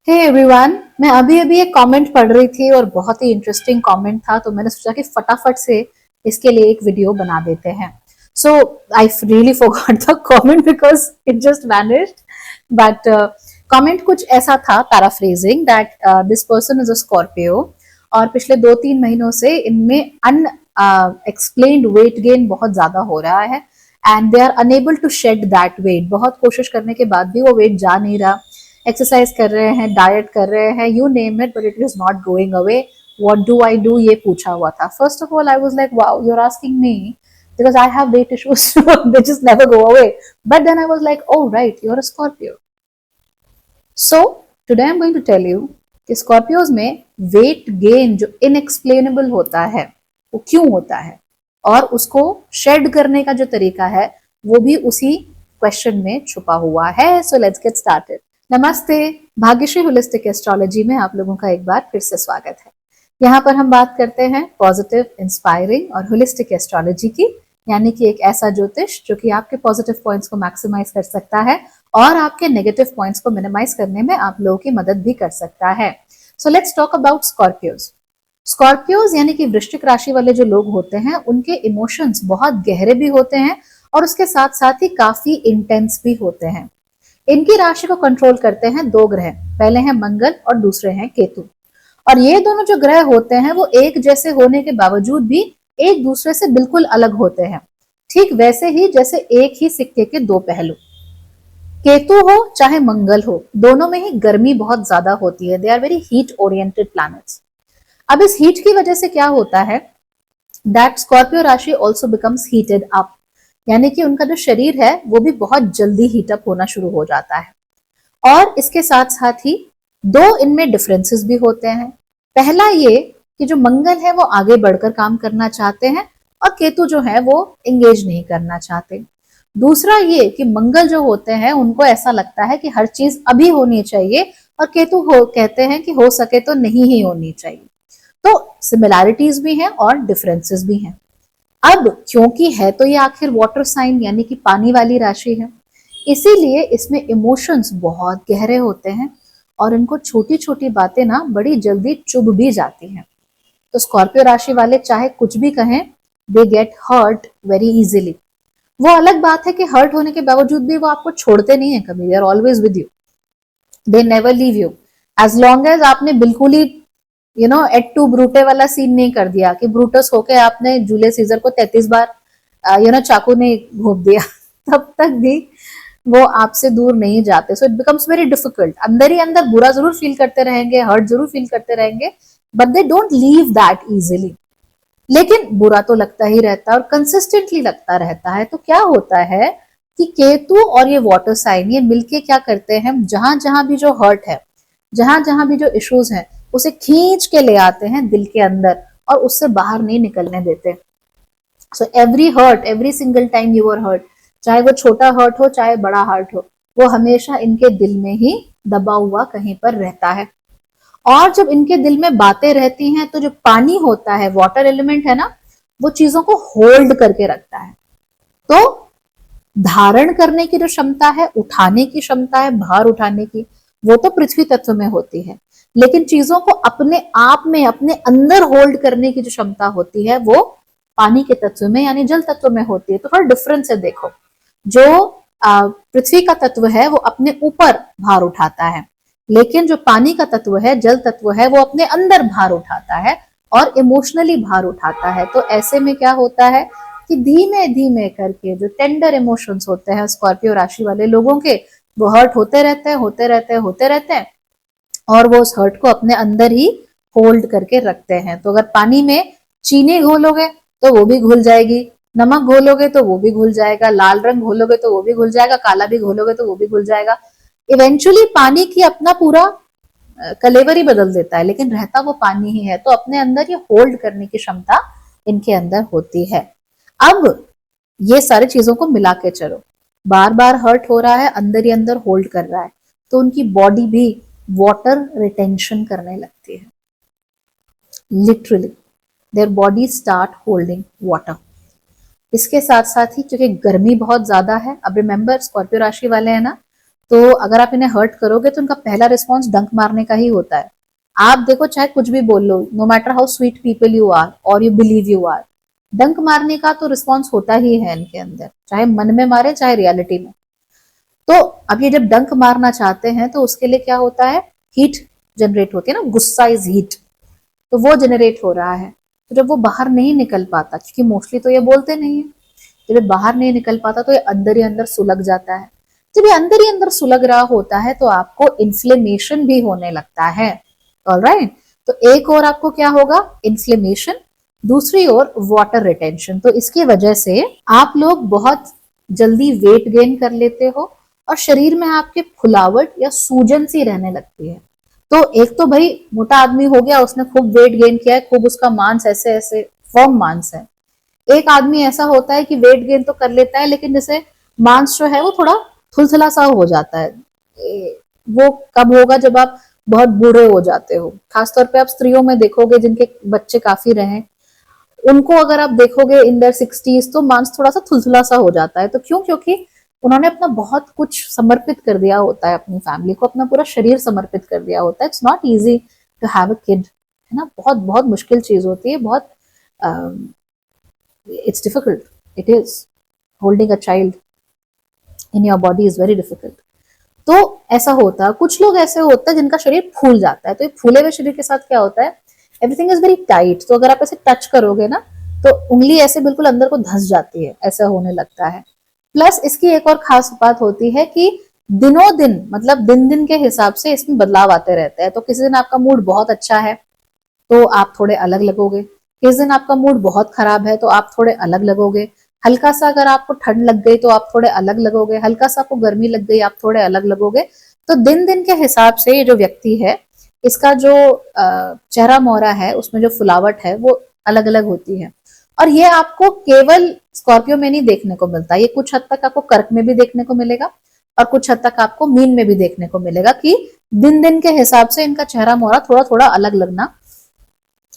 Hey everyone, मैं अभी अभी एक कमेंट पढ़ रही थी और बहुत ही इंटरेस्टिंग कमेंट था, तो मैंने सोचा कि फटाफट से इसके लिए एक वीडियो बना देते हैं। So I really forgot the comment because it just vanished, but comment कुछ ऐसा था, paraphrasing, that this person is a Scorpio और पिछले 2-3 महीनों से इनमें अन एक्सप्लेन्ड वेट गेन बहुत ज्यादा हो रहा है and they are unable to shed that weight. बहुत कोशिश करने के बाद भी वो वेट जा नहीं रहा। एक्सरसाइज कर रहे हैं, डाइट कर रहे हैं, you name it, but it is not going away. What do I do, ये पूछा हुआ था। First of all I was like wow, you are asking me because I have weight issues they just never go away. But then I was like, oh right, you're a Scorpio. So today I'm going to tell you कि Scorpios में weight gain जो इनएक्सप्लेनेबल होता है वो क्यों होता है, और उसको शेड करने का जो तरीका है वो भी उसी क्वेश्चन में छुपा हुआ है। So let's get started. नमस्ते, भाग्यश्री होलिस्टिक एस्ट्रोलॉजी में आप लोगों का एक बार फिर से स्वागत है। यहाँ पर हम बात करते हैं पॉजिटिव, इंस्पायरिंग और होलिस्टिक एस्ट्रोलॉजी की, यानी कि एक ऐसा ज्योतिष जो कि आपके पॉजिटिव पॉइंट्स को मैक्सिमाइज कर सकता है और आपके नेगेटिव पॉइंट्स को मिनिमाइज करने में आप लोगों की मदद भी कर सकता है। So let's talk about Scorpios. Scorpios यानी कि वृश्चिक राशि वाले जो लोग होते हैं उनके इमोशंस बहुत गहरे भी होते हैं और उसके साथ साथ ही काफी इंटेंस भी होते हैं। इनकी राशि को कंट्रोल करते हैं दो ग्रह, पहले हैं मंगल और दूसरे हैं केतु। और ये दोनों जो ग्रह होते हैं वो एक जैसे होने के बावजूद भी एक दूसरे से बिल्कुल अलग होते हैं, ठीक वैसे ही जैसे एक ही सिक्के के दो पहलू। केतु हो चाहे मंगल हो, दोनों में ही गर्मी बहुत ज्यादा होती है। They are very heat oriented planets. अब इस हीट की वजह से क्या होता है, दैट स्कॉर्पियो राशि ऑल्सो बिकम्स हीटेड अप, यानी कि उनका जो शरीर है वो भी बहुत जल्दी हीटअप होना शुरू हो जाता है। और इसके साथ साथ ही दो इनमें डिफरेंसेस भी होते हैं। पहला ये कि जो मंगल है वो आगे बढ़कर काम करना चाहते हैं और केतु जो है वो एंगेज नहीं करना चाहते। दूसरा ये कि मंगल जो होते हैं उनको ऐसा लगता है कि हर चीज अभी होनी चाहिए और केतु कहते हैं कि हो सके तो नहीं ही होनी चाहिए। तो सिमिलैरिटीज भी हैं और डिफरेंसेस भी हैं। अब क्योंकि है तो ये आखिर वाटर साइन यानी कि पानी वाली राशि है, इसीलिए इसमें इमोशंस बहुत गहरे होते हैं और इनको छोटी छोटी बातें ना बड़ी जल्दी चुभ भी जाती हैं। तो स्कॉर्पियो राशि वाले चाहे कुछ भी कहें, they get hurt very easily. वो अलग बात है कि हर्ट होने के बावजूद भी वो आपको छोड़ते नहीं है कभी, they are always with you, they never leave you. As long as आपने बिल्कुल ही एट टू ब्रूटे वाला सीन नहीं कर दिया कि ब्रूटस होके आपने जूलियस सीजर को 33 बार चाकू ने घोप दिया तब तक भी वो आपसे दूर नहीं जाते। So it becomes very difficult. अंदर ही अंदर बुरा जरूर फील करते रहेंगे, हर्ट जरूर फील करते रहेंगे, but they don't leave that easily. लेकिन बुरा तो लगता ही रहता है और कंसिस्टेंटली लगता रहता है। तो क्या होता है कि केतु और ये वाटर साइन ये मिलके क्या करते हैं, जहां जहां भी जो हर्ट है, जहां जहां भी जो इश्यूज हैं, उसे खींच के ले आते हैं दिल के अंदर और उससे बाहर नहीं निकलने देते। So every hurt, every single time you are hurt, चाहे वो छोटा हर्ट हो चाहे बड़ा हर्ट हो, वो हमेशा इनके दिल में ही दबा हुआ कहीं पर रहता है। और जब इनके दिल में बातें रहती हैं तो जो पानी होता है, वाटर एलिमेंट है ना, वो चीजों को होल्ड करके रखता है। तो धारण करने की जो क्षमता है, उठाने की क्षमता है, भार उठाने की, वो तो पृथ्वी तत्व में होती है, लेकिन चीजों को अपने आप में अपने अंदर होल्ड करने की जो क्षमता होती है वो पानी के तत्व में यानी जल तत्व में होती है। तो थोड़ा डिफरेंस है। देखो, जो पृथ्वी का तत्व है वो अपने ऊपर भार उठाता है, लेकिन जो पानी का तत्व है, जल तत्व है, वो अपने अंदर भार उठाता है और इमोशनली भार उठाता है। तो ऐसे में क्या होता है कि धीमे धीमे करके जो टेंडर इमोशंस होते हैं स्कॉर्पियो राशि वाले लोगों के, वो हर्ट होते रहते हैं, होते रहते हैं, होते रहते हैं और वो उस हर्ट को अपने अंदर ही होल्ड करके रखते हैं। तो अगर पानी में चीनी घोलोगे तो वो भी घुल जाएगी, नमक घोलोगे तो वो भी घुल जाएगा, लाल रंग घोलोगे तो वो भी घुल जाएगा, काला भी घोलोगे तो वो भी घुल जाएगा। इवेंचुअली पानी की अपना पूरा कलेवर ही बदल देता है, लेकिन रहता वो पानी ही है। तो अपने अंदर ये होल्ड करने की क्षमता इनके अंदर होती है। अब ये सारी चीजों को मिला के चलो, बार बार हर्ट हो रहा है, अंदर ही अंदर होल्ड कर रहा है, तो उनकी बॉडी भी वाटर रिटेंशन करने लगती है। Literally their body start holding water. इसके साथ साथ ही क्योंकि गर्मी बहुत ज्यादा है, अब रिमेंबर स्कॉर्पियो राशि वाले हैं ना, तो अगर आप इन्हें हर्ट करोगे तो उनका पहला रिस्पॉन्स डंक मारने का ही होता है। आप देखो चाहे कुछ भी बोल लो, no matter how sweet people you are और यू बिलीव यू आर, डंक मारने का तो रिस्पॉन्स होता ही है इनके अंदर, चाहे मन में मारे चाहे रियलिटी में। तो अब ये जब डंक मारना चाहते हैं तो उसके लिए क्या होता है, हीट जनरेट होती है ना, गुस्सा इज हीट, तो वो जनरेट हो रहा है। तो जब वो बाहर नहीं निकल पाता, क्योंकि मोस्टली तो ये बोलते नहीं है, जब ये बाहर नहीं निकल पाता तो ये अंदर ही अंदर सुलग जाता है। जब ये अंदर ही अंदर सुलग रहा होता है तो आपको इन्फ्लेमेशन भी होने लगता है। ऑलराइट, तो एक और आपको क्या होगा, इन्फ्लेमेशन, दूसरी ओर वाटर रिटेंशन। तो इसकी वजह से आप लोग बहुत जल्दी वेट गेन कर लेते हो और शरीर में आपके फुलावट या सूजन सी रहने लगती है। तो एक तो भाई मोटा आदमी हो गया, उसने खूब वेट गेन किया है, खूब उसका मांस ऐसे ऐसे फर्म मांस है। एक आदमी ऐसा होता है कि वेट गेन तो कर लेता है लेकिन जैसे मांस जो है वो थोड़ा थुलथुला सा हो जाता है। वो कब होगा, जब आप बहुत बूढ़े हो जाते हो। खासतौर पे आप स्त्रियों में देखोगे जिनके बच्चे काफी रहे, उनको अगर आप देखोगे इन देयर 60s तो मांस थोड़ा सा थुलथुला सा हो जाता है। तो क्यों, क्योंकि उन्होंने अपना बहुत कुछ समर्पित कर दिया होता है अपनी फैमिली को, अपना पूरा शरीर समर्पित कर दिया होता है। It's not easy to have a kid, है ना, बहुत बहुत मुश्किल चीज होती है, बहुत it's difficult, it is holding a child in your body is very difficult. तो ऐसा होता है, कुछ लोग ऐसे होता है जिनका शरीर फूल जाता है। तो ये फूले हुए शरीर के साथ क्या होता है, एवरीथिंग इज वेरी टाइट, तो अगर आप ऐसे टच करोगे ना तो उंगली ऐसे बिल्कुल अंदर को धंस जाती है, ऐसा होने लगता है। प्लस इसकी एक और खास बात होती है कि दिनों दिन, मतलब दिन दिन के हिसाब से इसमें बदलाव आते रहते हैं। तो किसी दिन आपका मूड बहुत अच्छा है तो आप थोड़े अलग लगोगे, किस दिन आपका मूड बहुत खराब है तो आप थोड़े अलग लगोगे, हल्का सा अगर आपको ठंड लग गई तो आप थोड़े अलग लगोगे, हल्का सा आपको गर्मी लग गई आप थोड़े अलग लगोगे। तो दिन दिन के हिसाब से ये जो व्यक्ति है, इसका जो चेहरा मोहरा है उसमें जो फुलावट है वो अलग अलग होती है। और ये आपको केवल स्कॉर्पियो में नहीं देखने को मिलता, ये कुछ हद तक आपको कर्क में भी देखने को मिलेगा और कुछ हद तक आपको मीन में भी देखने को मिलेगा कि दिन दिन के हिसाब से इनका चेहरा मोहरा थोड़ा थोड़ा अलग लगना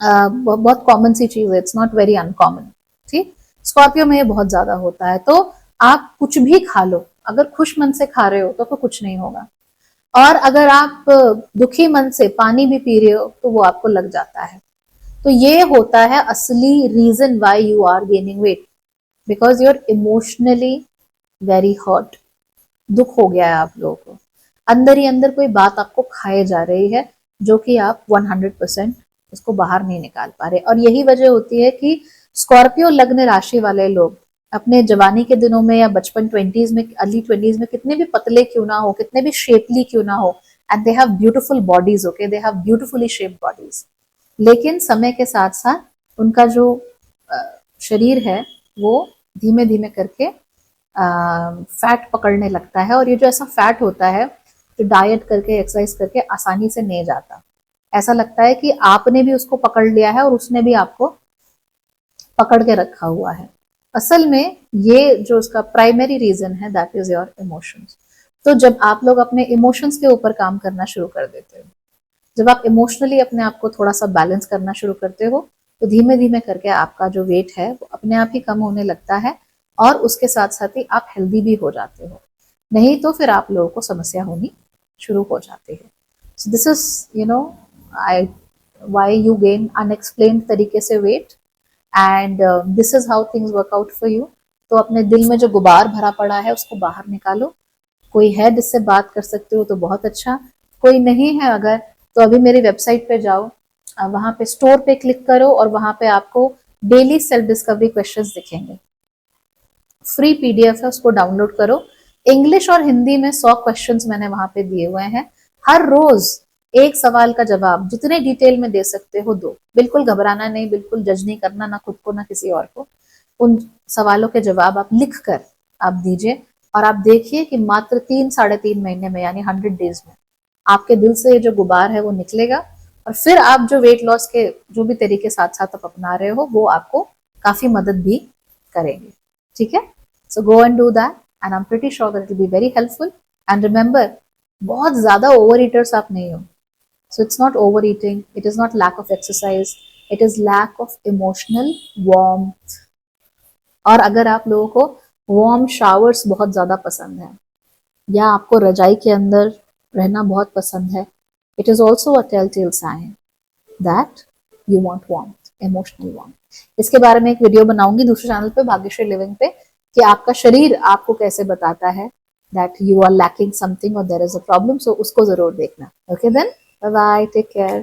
बहुत कॉमन सी चीज है, इट्स नॉट वेरी अनकॉमन। ठीक, स्कॉर्पियो में ये बहुत ज्यादा होता है। तो आप कुछ भी खा लो, अगर खुश मन से खा रहे हो तो कुछ नहीं होगा, और अगर आप दुखी मन से पानी भी पी रहे हो तो वो आपको लग जाता है। तो ये होता है असली reason why you are gaining weight, because you are emotionally very hurt, दुख हो गया है आप लोगों को, अंदर ही अंदर कोई बात आपको खाए जा रही है जो कि आप 100% उसको बाहर नहीं निकाल पा रहे। और यही वजह होती है कि स्कॉर्पियो लग्न राशि वाले लोग अपने जवानी के दिनों में या बचपन 20s में, अर्ली 20s में कितने भी पतले क्यों ना हो, कितने भी शेपली क्यों ना हो, and they have beautiful bodies, okay, they have beautifully shaped bodies, लेकिन समय के साथ साथ उनका जो शरीर है वो धीमे धीमे करके फैट पकड़ने लगता है। और ये जो ऐसा फैट होता है जो डाइट करके एक्सरसाइज करके आसानी से नहीं जाता, ऐसा लगता है कि आपने भी उसको पकड़ लिया है और उसने भी आपको पकड़ के रखा हुआ है। असल में ये जो उसका प्राइमरी रीजन है दैट इज योर इमोशंस। तो जब आप लोग अपने इमोशंस के ऊपर काम करना शुरू कर देते हो, जब आप इमोशनली अपने आप को थोड़ा सा बैलेंस करना शुरू करते हो, तो धीमे धीमे करके आपका जो वेट है वो अपने आप ही कम होने लगता है और उसके साथ साथ ही आप हेल्दी भी हो जाते हो। नहीं तो फिर आप लोगों को समस्या होनी शुरू हो जाती है। So this is you know I why you gain unexplained तरीके से weight, and this is how things work out for you. तो अपने दिल में जो गुबार भरा पड़ा है उसको बाहर निकालो। कोई है जिससे बात कर सकते हो तो बहुत अच्छा, कोई नहीं है अगर, तो अभी मेरी वेबसाइट पे जाओ, वहां पे स्टोर पे क्लिक करो और वहां पे आपको डेली सेल्फ डिस्कवरी क्वेश्चंस दिखेंगे, फ्री पीडीएफ है, उसको डाउनलोड करो। इंग्लिश और हिंदी में 100 क्वेश्चंस मैंने वहां पे दिए हुए हैं। हर रोज एक सवाल का जवाब जितने डिटेल में दे सकते हो दो, बिल्कुल घबराना नहीं, बिल्कुल जज नहीं करना, ना खुद को ना किसी और को। उन सवालों के जवाब आप लिख कर आप दीजिए और आप देखिए कि मात्र 3-3.5 महीने में, यानी 100 डेज में, आपके दिल से ये जो गुबार है वो निकलेगा और फिर आप जो वेट लॉस के जो भी तरीके साथ साथ आप अपना रहे हो वो आपको काफी मदद भी करेंगे। ठीक है, so go and do that and I am pretty sure that it will be very helpful. And remember, बहुत ज्यादा ओवर ईटर्स आप नहीं हो। So it's not overeating, it is not lack of exercise, it is lack of emotional warmth. और अगर आप लोगों को वार्म शावर्स बहुत ज्यादा पसंद है, या आपको रजाई के अंदर रहना बहुत पसंद है, it is also a tell tell sign that you want warmth, emotional warmth. इसके बारे में एक वीडियो बनाऊंगी दूसरे चैनल पे, भाग्यश्री लिविंग पे, कि आपका शरीर आपको कैसे बताता है that you are lacking something और there is a problem. So उसको जरूर देखना। Okay then, bye bye, take care.